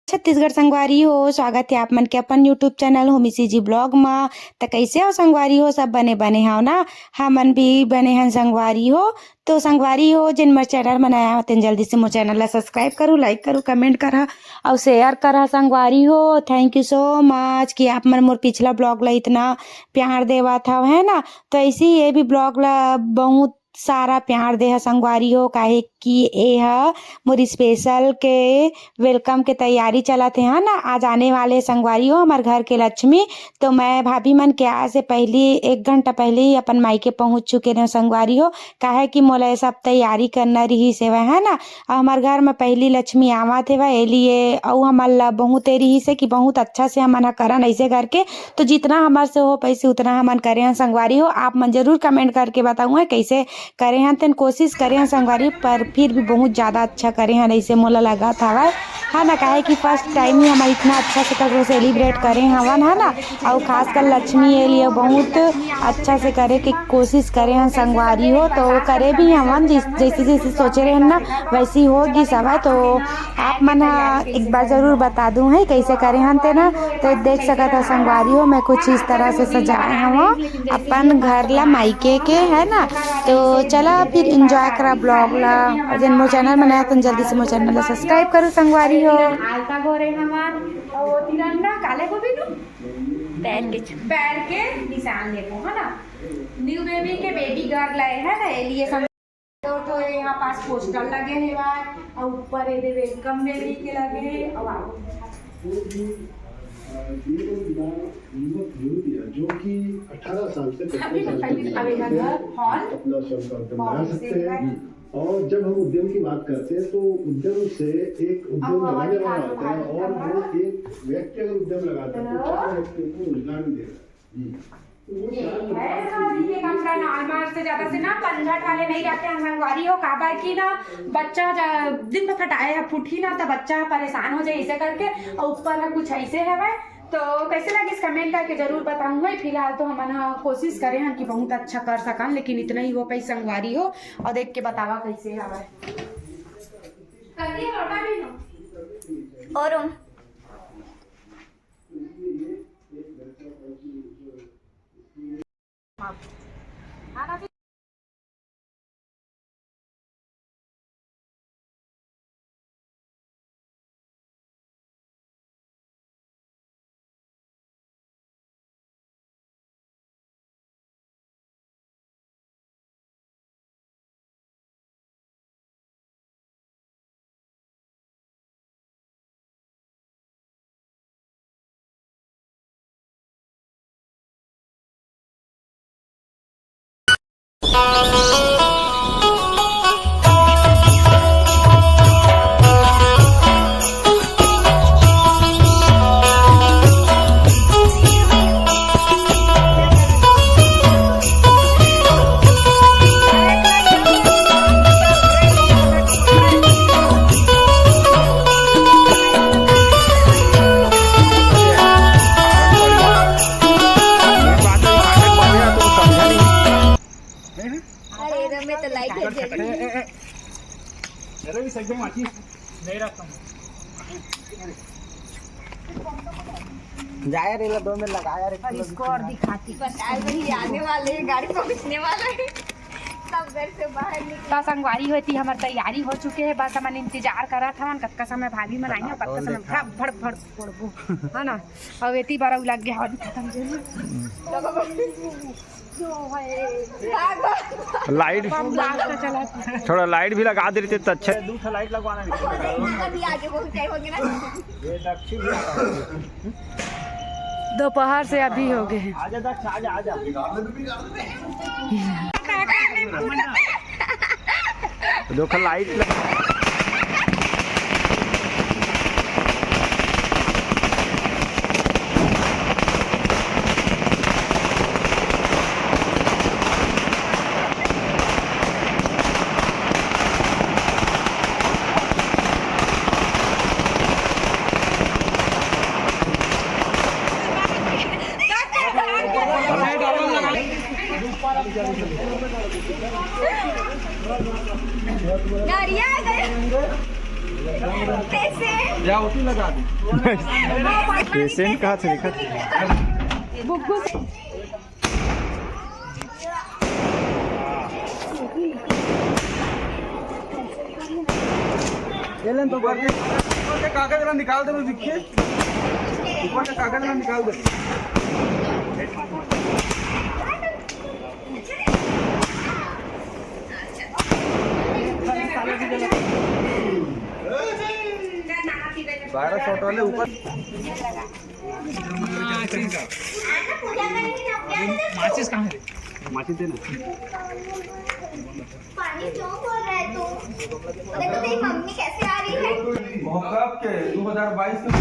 छत्तीसगढ़ संगवारी हो, स्वागत है आप मन के अपन YouTube channel Homi CG blog में। तो कैसे हो संगवारी हो, सब बने बने हो ना। हमन भी बने हैं संगवारी हो। तो संगवारी हो जिन मोर चैनल बनाया हो तेन जल्दी से मोर चैनल ला सब्सक्राइब करो, लाइक करो, कमेंट करा और शेयर करा संगवारी हो। थैंक यू सो मच कि आप मन मोर पिछला ब्लॉग ला इतना प्यार देवा था है ना। तो ऐसे ही ये भी ब्लॉग ला बहुत सारा प्यार दे है संगवारी हो, काहे कि ये है मोर स्पेशल के वेलकम के तैयारी चलत है ना। आज आने वाले संगवारी हो हमारे घर के लक्ष्मी। तो मैं भाभी मन के आज से पहले 1 घंटा पहले ही अपन मायके पहुंच चुके रहे संगवारी हो, काहे कि मोला सब तैयारी करना रही से वह है ना। हमारे घर में पहली लक्ष्मी आवा थे वह लिए और हमारे ला बहुत रही से कि बहुत अच्छा से हमन करन ऐसे करके। तो जितना हमारे से हो पैसे उतना हमन करे हैं संगवारी हो। आप मन जरूर कमेंट करके बताऊंगा कैसे करे हैं, तेन कोशिश करे हैं संगवारी, पर फिर भी बहुत ज़्यादा अच्छा करे हैं ऐसे मोला लगा था वह है ना। काहे कि फर्स्ट टाइम ही हमारे इतना अच्छा से कर सेलिब्रेट करें हवन है ना। और खासकर लक्ष्मी ये लिए बहुत अच्छा से करे की कोशिश करें हैं संगवारी हो। तो करे भी हवन जैसे जैसे सोचे रहे ना वैसी होगी सब है। तो आप मन एक बार जरूर बता दूँ है कैसे करे हैं तेना। तो देख सकता था संगवारी हो मैं कुछ इस तरह से सजाए हूँ अपन घर ला मायके के है ना। तो चला फिर एंजॉय करा ब्लॉग ला। और जिन मोर चैनल बनाया तो जल्दी से मोर चैनल ला सब्सक्राइब करो संगवारी हो। आलता गोरे हमार और तिरंगा काले को भी नु पैर के निशान देखो है ना। न्यू बेबी के बेबी गर्ल लाए है ना, ये लिए सब तो यहाँ पास पोस्टर लगे हैं और ऊपर ये वेलकम बेबी के लगे हैं। और जो कि 18 साल से 25 साल तक अपना संपर्क बना सकते हैं। और जब हम उद्यम की बात करते हैं तो उद्यम से एक उद्यम लगाने वाला होता है और वो एक व्यक्ति अगर उद्यम लगाता है तो 4 व्यक्तियों को रोजगार भी देगा। से ज्यादा से ना पंजट वाले नहीं रहते हैं संगवारी हो, काबर की ना बच्चा दिन में फटाए है फूटी ना तो बच्चा परेशान हो जाए ऐसे करके। और ऊपर है कुछ ऐसे है वह। तो कैसे लगे इस कमेंट करके जरूर बताऊंगा। फिलहाल तो हम कोशिश करें हैं कि बहुत अच्छा कर सकन, लेकिन इतना ही हो पाई संगवारी हो। और देख के बतावा कैसे हवा और जाया रे 2 मिनट लगाया रे। और इसको और दिखाती वही आने वाले हैं, गाड़ी पहुंचने वाला है सब घर से बाहर निकला। संगवारी होती हमारी तैयारी हो चुके है, बस हमन इंतजार करा था कतका समय भाभी मन आई कतका समय भड़ भड़ फोड़बो है ना। और एती बार लग गया और खत्म लाइट थोड़ा लाइट भी लगा देते तो अच्छा। 2 लाइट लगवाना दोपहर से अभी हो गए हैं। आजा दक्ष आजा आजा देखो लाइट गाड़ियाँ जा उसी लगा दे। पेशेंट कहाँ से दिखा बुग्गू से तो ऊपर के कागज वाला निकाल दे, दिखे ऊपर का कागज वाला निकाल दे। बारह सौ वाले ऊपर माचिस कहाँ है? माचिस देना। पानी क्यों खोल रहा है तू? देखो तेरी मम्मी कैसे आ रही है? कब के 2022 में